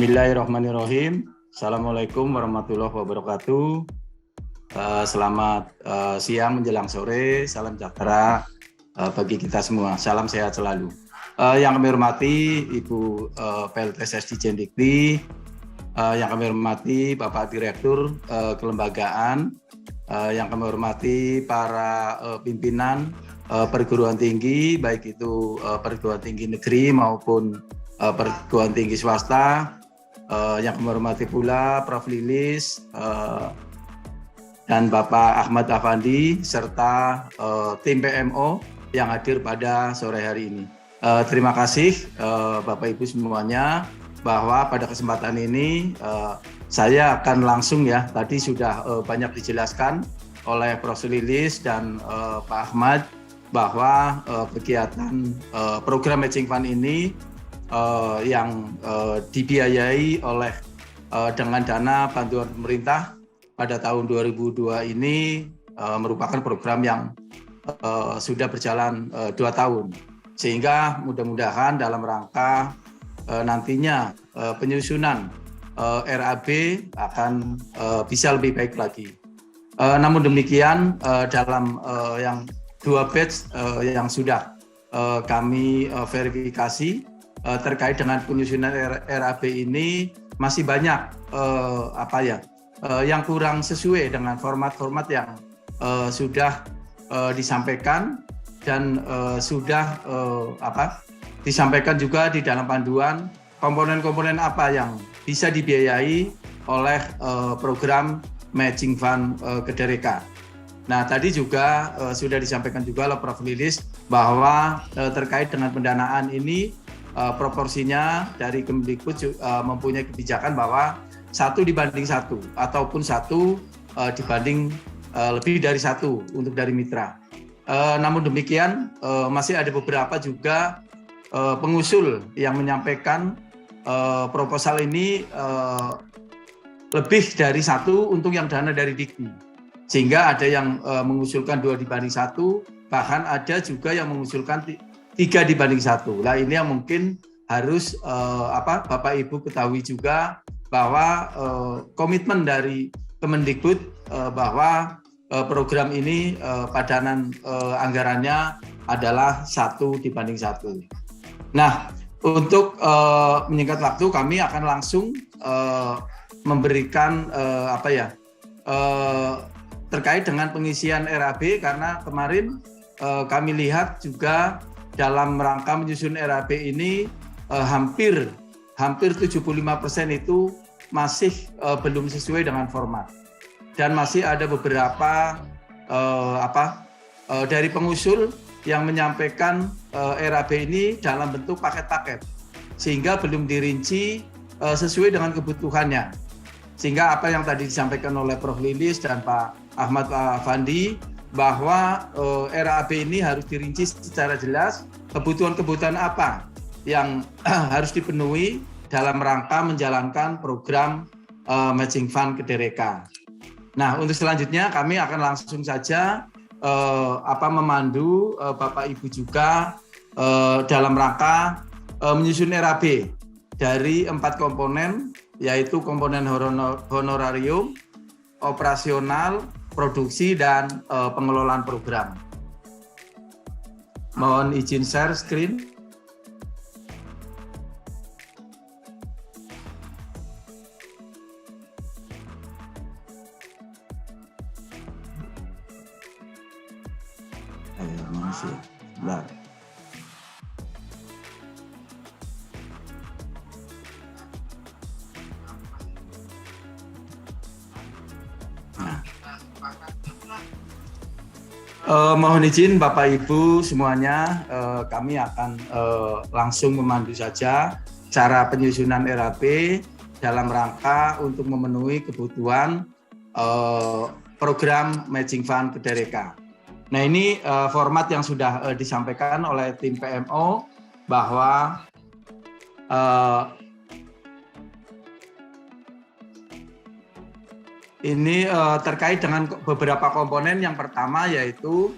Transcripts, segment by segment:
Bismillahirrahmanirrahim. Assalamualaikum warahmatullahi wabarakatuh. Selamat siang menjelang sore. Salam sejahtera bagi kita semua. Salam sehat selalu. Yang kami hormati Ibu PLTSS Dikti, yang kami hormati Bapak Direktur Kelembagaan, yang kami hormati para pimpinan perguruan tinggi, baik itu perguruan tinggi negeri maupun perguruan tinggi swasta, yang kami hormati pula Prof. Lilis dan Bapak Ahmad Afandi serta tim PMO yang hadir pada sore hari ini. Terima kasih Bapak Ibu semuanya bahwa pada kesempatan ini saya akan langsung ya, tadi sudah banyak dijelaskan oleh Prof. Lilis dan Pak Ahmad bahwa kegiatan program Matching Fund ini yang dibiayai oleh dengan dana bantuan pemerintah pada tahun 2002 ini merupakan program yang sudah berjalan 2 tahun, sehingga mudah-mudahan dalam rangka nantinya penyusunan RAB akan bisa lebih baik lagi. Namun demikian dalam yang 2 batch yang sudah kami verifikasi terkait dengan penyusunan RAB ini masih banyak yang kurang sesuai dengan format-format yang sudah disampaikan dan sudah disampaikan juga di dalam panduan komponen-komponen apa yang bisa dibiayai oleh program Matching Fund Kedereka. Nah, tadi juga sudah disampaikan juga oleh Prof. Lilis bahwa terkait dengan pendanaan ini proporsinya dari Kemdikbud mempunyai kebijakan bahwa 1:1 ataupun 1 dibanding lebih dari 1 untuk dari mitra. Namun demikian masih ada beberapa juga pengusul yang menyampaikan proposal ini lebih dari 1 untuk yang dana dari Dikti, sehingga ada yang mengusulkan 2:1, bahkan ada juga yang mengusulkan 3:1. Nah, ini yang mungkin harus Bapak Ibu ketahui juga bahwa komitmen dari Kemendikbud bahwa program ini padanan anggarannya adalah 1:1. Nah, untuk menyingkat waktu kami akan langsung memberikan terkait dengan pengisian RAB, karena kemarin kami lihat juga dalam rangka menyusun RAB ini hampir 75% itu masih belum sesuai dengan format, dan masih ada beberapa dari pengusul yang menyampaikan RAB ini dalam bentuk paket-paket, sehingga belum dirinci sesuai dengan kebutuhannya. Sehingga apa yang tadi disampaikan oleh Prof. Lilis dan Pak Ahmad Afandi bahwa RAB ini harus dirinci secara jelas kebutuhan-kebutuhan apa yang harus dipenuhi dalam rangka menjalankan program Matching Fund Kedereka. Nah, untuk selanjutnya kami akan langsung saja memandu Bapak Ibu juga dalam rangka menyusun RAB dari 4 komponen, yaitu komponen honorarium, operasional, produksi, dan pengelolaan program. Mohon izin share screen. Mohon izin Bapak Ibu semuanya, kami akan langsung memandu saja cara penyusunan RAB dalam rangka untuk memenuhi kebutuhan program Matching Fund Kedereka. Nah, ini format yang sudah disampaikan oleh tim PMO bahwa ini terkait dengan beberapa komponen. Yang pertama yaitu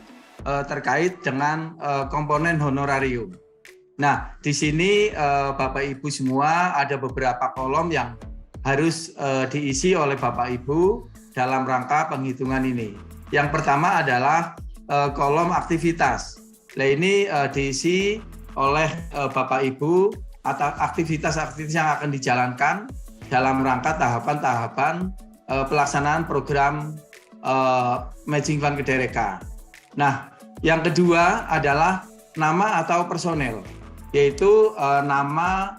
terkait dengan komponen honorarium. Nah, di sini Bapak Ibu semua ada beberapa kolom yang harus diisi oleh Bapak Ibu dalam rangka penghitungan ini. Yang pertama adalah kolom aktivitas. Nah, ini diisi oleh Bapak Ibu atau aktivitas-aktivitas yang akan dijalankan dalam rangka tahapan-tahapan pelaksanaan program Matching Fund Kedereka. Nah, yang kedua adalah nama atau personel, yaitu nama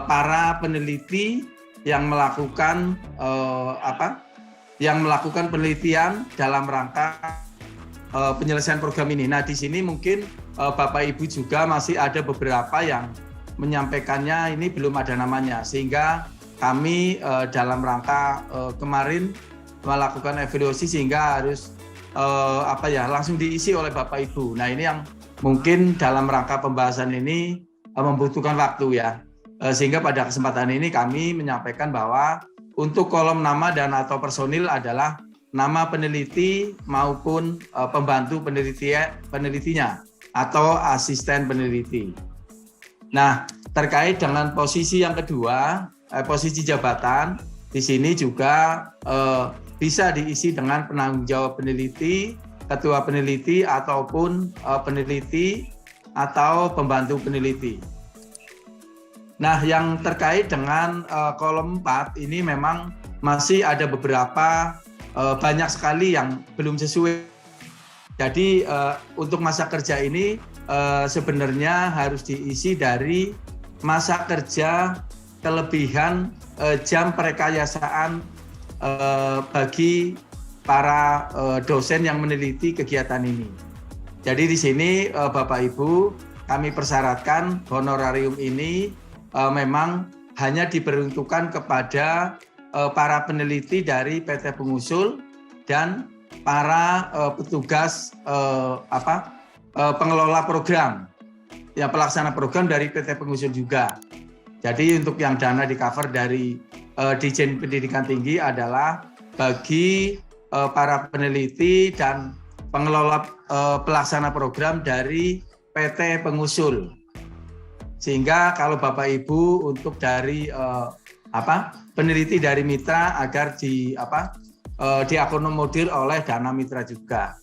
para peneliti yang melakukan yang melakukan penelitian dalam rangka penyelesaian program ini. Nah, di sini mungkin Bapak Ibu juga masih ada beberapa yang menyampaikannya ini belum ada namanya, sehingga kami dalam rangka kemarin melakukan evaluasi sehingga harus langsung diisi oleh Bapak Ibu. Nah, ini yang mungkin dalam rangka pembahasan ini membutuhkan waktu ya. Sehingga pada kesempatan ini kami menyampaikan bahwa untuk kolom nama dan atau personil adalah nama peneliti maupun pembantu penelitinya atau asisten peneliti. Nah, terkait dengan posisi yang kedua, posisi jabatan, di sini juga bisa diisi dengan penanggung jawab peneliti, ketua peneliti ataupun peneliti atau pembantu peneliti. Nah, yang terkait dengan kolom 4 ini memang masih ada beberapa banyak sekali yang belum sesuai. Jadi untuk masa kerja ini sebenarnya harus diisi dari masa kerja kelebihan jam perekayasaan bagi para dosen yang meneliti kegiatan ini. Jadi di sini Bapak Ibu, kami persyaratkan honorarium ini memang hanya diperuntukkan kepada para peneliti dari PT Pengusul dan para petugas pengelola program, ya pelaksana program dari PT Pengusul juga. Jadi untuk yang dana di cover dari Ditjen Pendidikan Tinggi adalah bagi para peneliti dan pengelola pelaksana program dari PT Pengusul. Sehingga kalau Bapak Ibu untuk dari peneliti dari mitra agar diakomodir oleh dana mitra juga.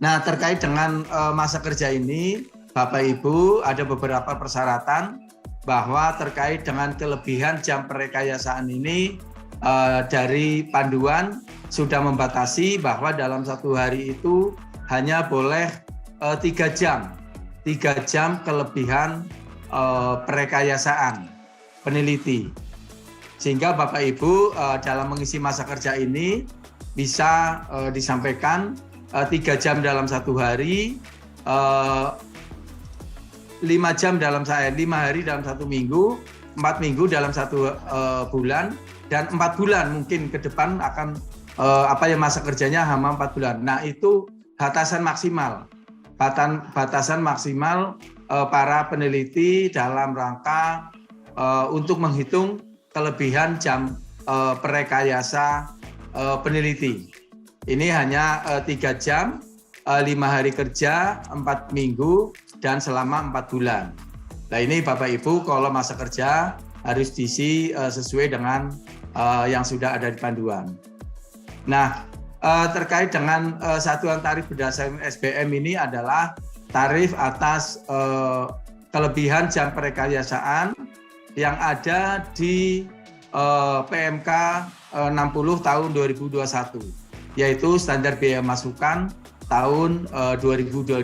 Nah, terkait dengan masa kerja ini, Bapak Ibu ada beberapa persyaratan bahwa terkait dengan kelebihan jam perekayasaan ini dari panduan sudah membatasi bahwa dalam satu hari itu hanya boleh 3 jam. 3 jam kelebihan perekayasaan peneliti. Sehingga Bapak Ibu dalam mengisi masa kerja ini bisa disampaikan 3 jam dalam satu hari, 5 hari dalam satu minggu, 4 minggu dalam satu bulan, dan 4 bulan mungkin ke depan akan masa kerjanya hanya 4 bulan. Nah, itu batasan maksimal. Batasan maksimal para peneliti dalam rangka untuk menghitung kelebihan jam perekayasa peneliti. Ini hanya 3 jam, 5 hari kerja, 4 minggu, dan selama 4 bulan. Nah, ini Bapak Ibu kalau masa kerja harus diisi sesuai dengan yang sudah ada di panduan. Nah, terkait dengan satuan tarif berdasarkan SBM ini adalah tarif atas kelebihan jam perekayasaan yang ada di PMK 60 tahun 2021, yaitu standar biaya masukan tahun 2022.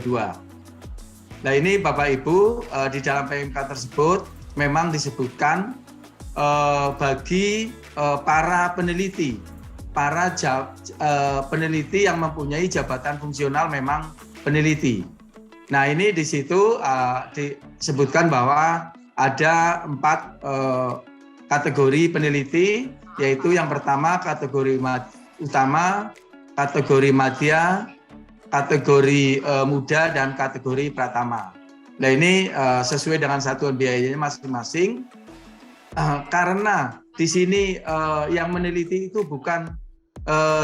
Nah, ini Bapak Ibu di dalam PMK tersebut memang disebutkan bagi para peneliti. Peneliti yang mempunyai jabatan fungsional memang peneliti. Nah, ini di situ disebutkan bahwa ada 4 kategori peneliti, yaitu yang pertama kategori utama, kategori madya, kategori muda, dan kategori pratama. Nah, ini sesuai dengan satuan biayanya masing-masing. Karena di sini yang meneliti itu bukan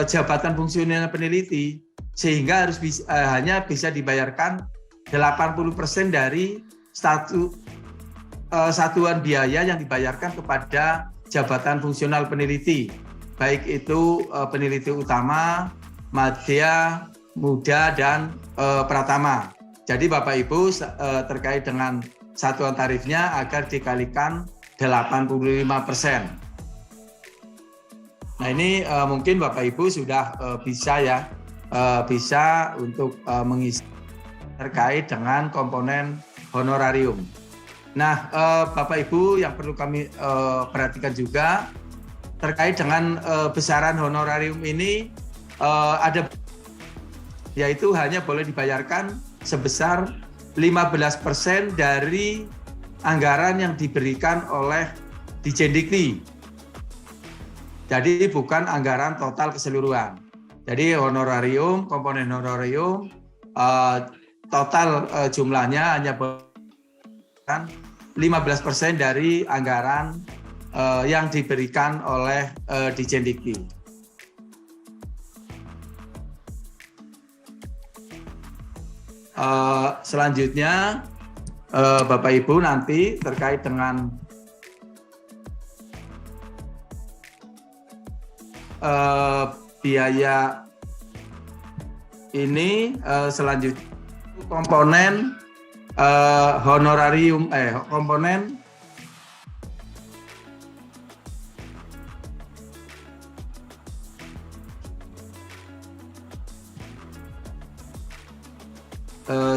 jabatan fungsional peneliti, sehingga hanya bisa dibayarkan 80% dari satuan biaya yang dibayarkan kepada jabatan fungsional peneliti, baik itu peneliti utama, madya, muda, dan pratama. Jadi Bapak Ibu terkait dengan satuan tarifnya agar dikalikan 85%. Nah ini mungkin Bapak Ibu sudah bisa ya, bisa untuk mengisi terkait dengan komponen honorarium. Nah Bapak Ibu yang perlu kami perhatikan juga terkait dengan besaran honorarium ini ada, yaitu hanya boleh dibayarkan sebesar 15% dari anggaran yang diberikan oleh Dijendikti. Jadi bukan anggaran total keseluruhan. Jadi honorarium, komponen honorarium total jumlahnya hanya 15% dari anggaran yang diberikan oleh Dijendikti. Selanjutnya Bapak Ibu nanti terkait dengan biaya ini selanjutnya komponen honorarium komponen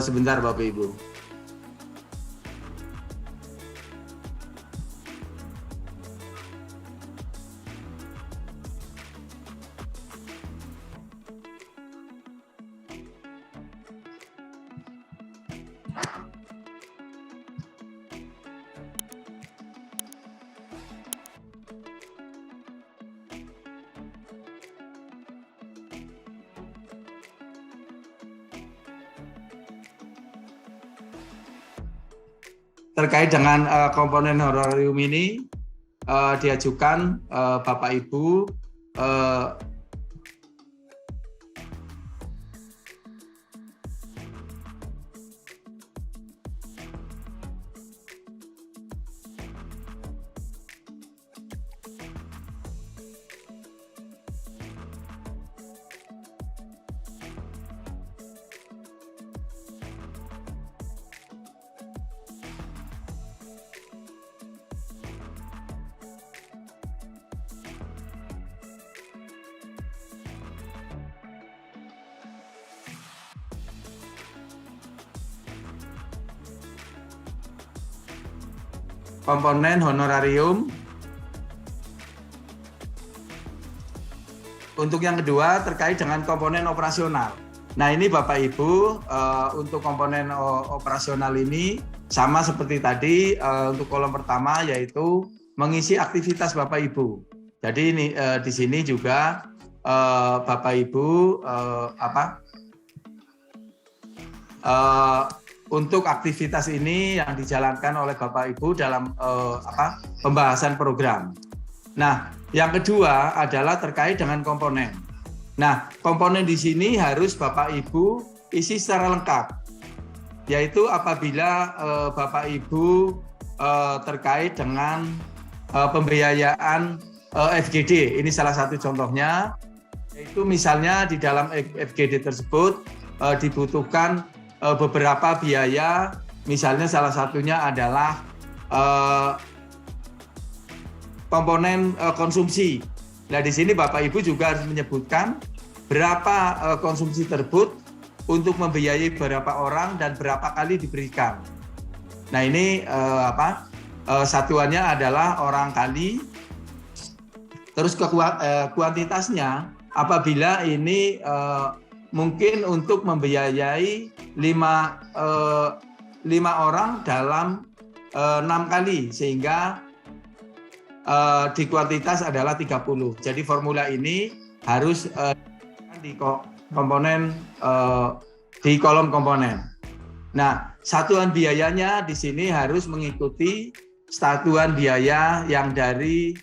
sebentar Bapak Ibu. Terkait dengan komponen honorarium ini diajukan Bapak Ibu komponen honorarium. Untuk yang kedua terkait dengan komponen operasional. Nah ini Bapak Ibu untuk komponen operasional ini sama seperti tadi untuk kolom pertama yaitu mengisi aktivitas Bapak Ibu. Jadi ini di sini juga Bapak Ibu untuk aktivitas ini yang dijalankan oleh Bapak Ibu dalam pembahasan program. Nah, yang kedua adalah terkait dengan komponen. Nah, komponen di sini harus Bapak Ibu isi secara lengkap, yaitu apabila Bapak Ibu terkait dengan pembiayaan FGD. Ini salah satu contohnya, yaitu misalnya di dalam FGD tersebut dibutuhkan beberapa biaya, misalnya salah satunya adalah komponen konsumsi. Nah di sini Bapak Ibu juga harus menyebutkan berapa konsumsi tersebut untuk membiayai berapa orang dan berapa kali diberikan. Nah ini satuannya adalah orang kali. Terus kuantitasnya apabila ini mungkin untuk membiayai 5 orang dalam 6 kali sehingga di kuantitas adalah 30. Jadi formula ini harus di komponen di kolom komponen. Nah, satuan biayanya di sini harus mengikuti satuan biaya yang dari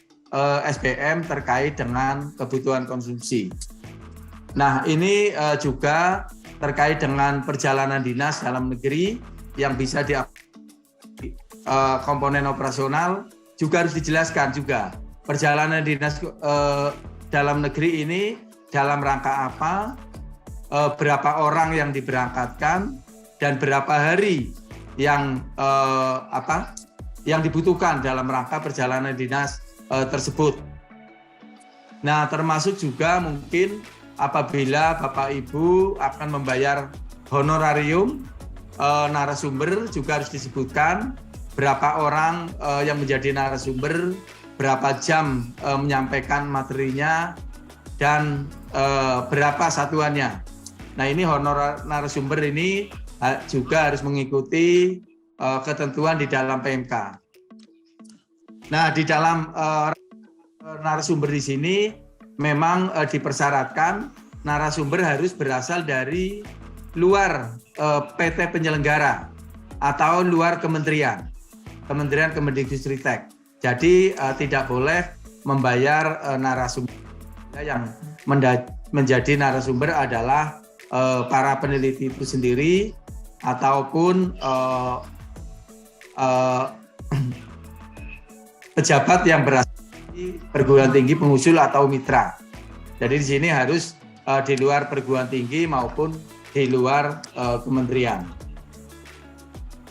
SBM terkait dengan kebutuhan konsumsi. Nah, ini juga terkait dengan perjalanan dinas dalam negeri yang bisa komponen operasional juga harus dijelaskan juga. Perjalanan dinas dalam negeri ini dalam rangka apa, berapa orang yang diberangkatkan, dan berapa hari yang yang dibutuhkan dalam rangka perjalanan dinas tersebut. Nah, termasuk juga mungkin apabila Bapak Ibu akan membayar honorarium narasumber juga harus disebutkan berapa orang yang menjadi narasumber, berapa jam menyampaikan materinya, dan berapa satuannya. Nah, ini honor narasumber ini juga harus mengikuti ketentuan di dalam PMK. Nah, di dalam narasumber di sini memang dipersyaratkan narasumber harus berasal dari luar PT penyelenggara atau luar Kementerian Kemendikbudristek. Jadi tidak boleh membayar narasumber yang menjadi narasumber adalah para peneliti itu sendiri ataupun pejabat yang berasal dari perguruan tinggi pengusul atau mitra. Jadi di sini harus di luar perguruan tinggi maupun di luar kementerian.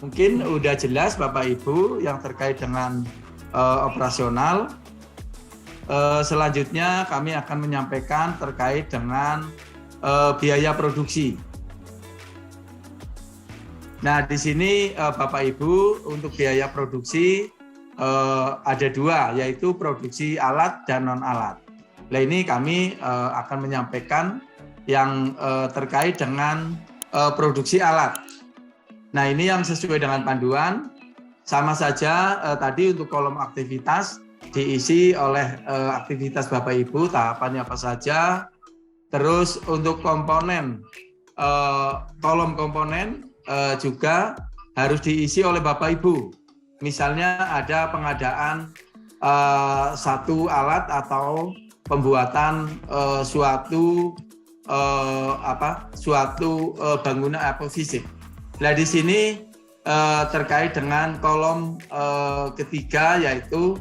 Mungkin udah jelas Bapak Ibu yang terkait dengan operasional. Selanjutnya kami akan menyampaikan terkait dengan biaya produksi. Nah, di sini Bapak Ibu untuk biaya produksi ada dua, yaitu produksi alat dan non alat. Nah, ini kami akan menyampaikan yang terkait dengan produksi alat. Nah, ini yang sesuai dengan panduan, sama saja tadi untuk kolom aktivitas diisi oleh aktivitas Bapak Ibu, tahapannya apa saja. Terus untuk komponen, kolom komponen juga harus diisi oleh Bapak Ibu. Misalnya ada pengadaan satu alat atau pembuatan suatu bangunan atau fisik. Nah, di sini terkait dengan kolom ketiga, yaitu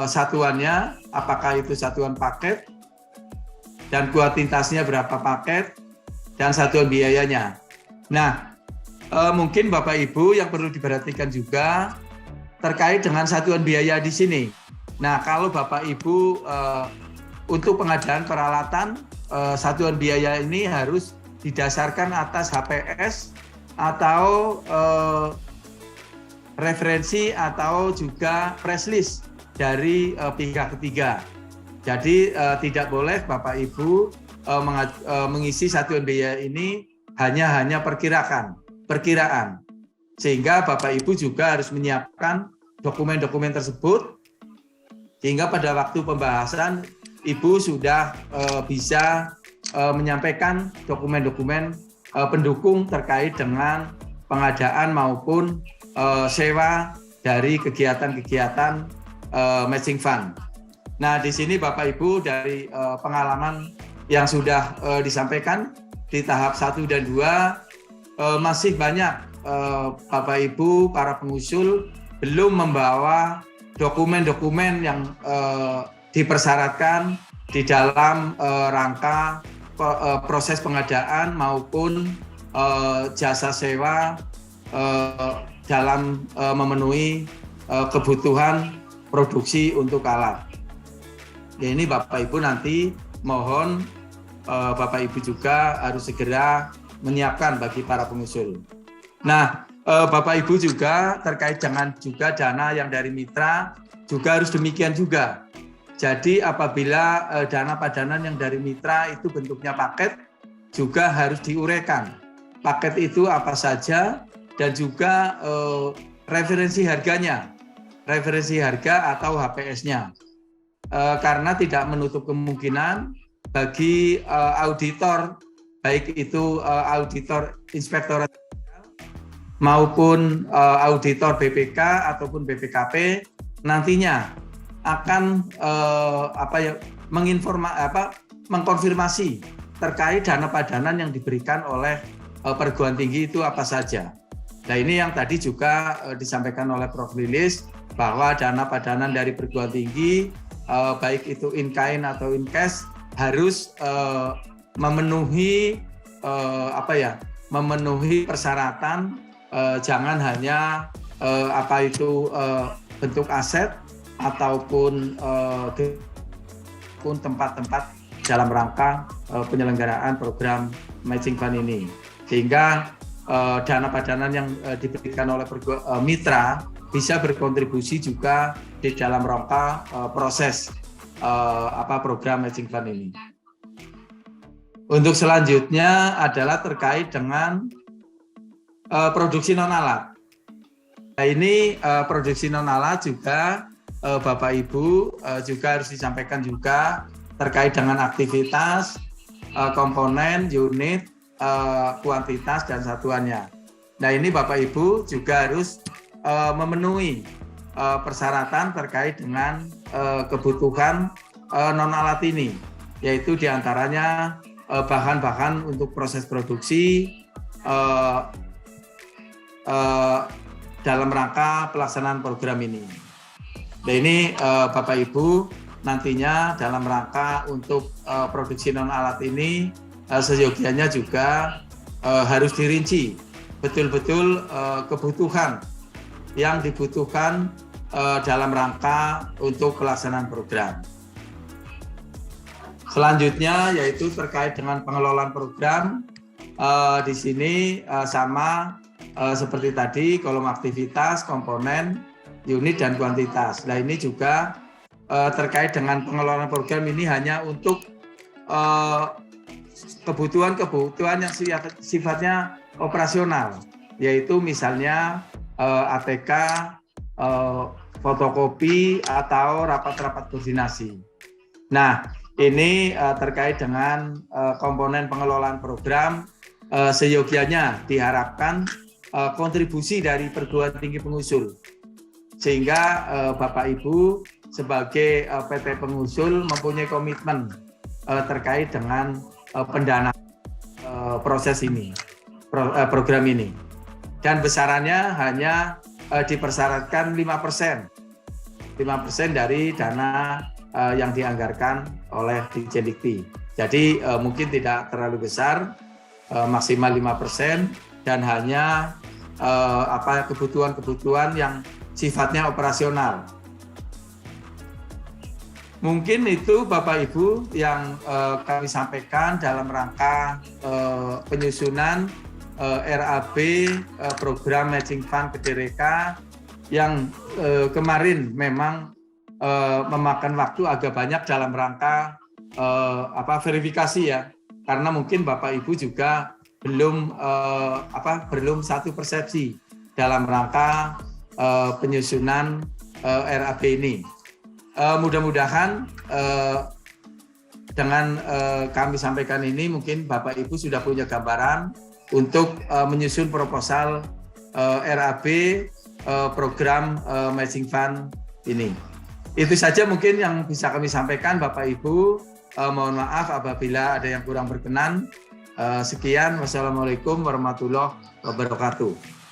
satuannya, apakah itu satuan paket dan kuantitasnya berapa paket dan satuan biayanya. Nah, mungkin Bapak Ibu yang perlu diperhatikan juga terkait dengan satuan biaya di sini. Nah, kalau Bapak Ibu untuk pengadaan peralatan, satuan biaya ini harus didasarkan atas HPS atau referensi atau juga press list dari pihak ketiga. Jadi tidak boleh Bapak Ibu mengisi satuan biaya ini hanya perkiraan. Sehingga Bapak Ibu juga harus menyiapkan dokumen-dokumen tersebut sehingga pada waktu pembahasan Ibu sudah bisa menyampaikan dokumen-dokumen pendukung terkait dengan pengadaan maupun sewa dari kegiatan-kegiatan matching fund. Nah, di sini Bapak Ibu dari pengalaman yang sudah disampaikan di tahap 1 dan 2 masih banyak Bapak Ibu para pengusul belum membawa dokumen-dokumen yang dipersyaratkan di dalam rangka proses pengadaan maupun jasa sewa dalam memenuhi kebutuhan produksi untuk alat. Ya, ini Bapak Ibu nanti mohon Bapak Ibu juga harus segera menyiapkan bagi para pengusul. Nah, Bapak Ibu juga terkait dengan juga dana yang dari mitra juga harus demikian juga. Jadi apabila dana padanan yang dari mitra itu bentuknya paket juga harus diuraikan. Paket itu apa saja dan juga referensi harganya, referensi harga atau HPS-nya. Karena tidak menutup kemungkinan bagi auditor, baik itu auditor inspektorat maupun auditor BPK ataupun BPKP nantinya akan mengkonfirmasi terkait dana padanan yang diberikan oleh perguruan tinggi itu apa saja. Nah ini yang tadi juga disampaikan oleh Prof. Lilis, bahwa dana padanan dari perguruan tinggi baik itu in kind atau in cash harus memenuhi memenuhi persyaratan, jangan hanya bentuk aset ataupun tempat-tempat dalam rangka penyelenggaraan program matching fund ini, sehingga dana padanan yang diberikan oleh mitra bisa berkontribusi juga di dalam rangka proses program matching fund ini. Untuk selanjutnya adalah terkait dengan produksi non alat. Nah ini produksi non alat juga Bapak Ibu juga harus disampaikan juga terkait dengan aktivitas, komponen, unit, kuantitas dan satuannya. Nah ini Bapak Ibu juga harus memenuhi persyaratan terkait dengan kebutuhan non alat ini, yaitu diantaranya bahan-bahan untuk proses produksi dalam rangka pelaksanaan program ini. Nah ini Bapak Ibu nantinya dalam rangka untuk produksi non alat ini seyogianya juga harus dirinci betul-betul kebutuhan yang dibutuhkan dalam rangka untuk pelaksanaan program. Selanjutnya yaitu terkait dengan pengelolaan program. Di sini sama seperti tadi, kolom aktivitas, komponen, unit dan kuantitas. Nah ini juga terkait dengan pengelolaan program ini hanya untuk kebutuhan yang sifatnya operasional, yaitu misalnya ATK, fotokopi atau rapat-rapat koordinasi. Nah ini terkait dengan komponen pengelolaan program, seyogianya diharapkan kontribusi dari perguruan tinggi pengusul, sehingga Bapak Ibu sebagai PT pengusul mempunyai komitmen terkait dengan pendanaan proses ini, program ini, dan besarannya hanya dipersyaratkan 5% dari dana yang dianggarkan oleh Dikjendikti. Jadi mungkin tidak terlalu besar, maksimal 5%, dan hanya kebutuhan-kebutuhan yang sifatnya operasional. Mungkin itu Bapak Ibu yang kami sampaikan dalam rangka penyusunan RAB program Matching Fund PDRK yang kemarin memang memakan waktu agak banyak dalam rangka verifikasi ya, karena mungkin Bapak Ibu juga belum satu persepsi dalam rangka penyusunan RAB ini. Mudah-mudahan dengan kami sampaikan ini mungkin Bapak Ibu sudah punya gambaran untuk menyusun proposal RAB program Matching Fund ini. Itu saja mungkin yang bisa kami sampaikan Bapak Ibu. Mohon maaf apabila ada yang kurang berkenan. Sekian, wassalamualaikum warahmatullahi wabarakatuh.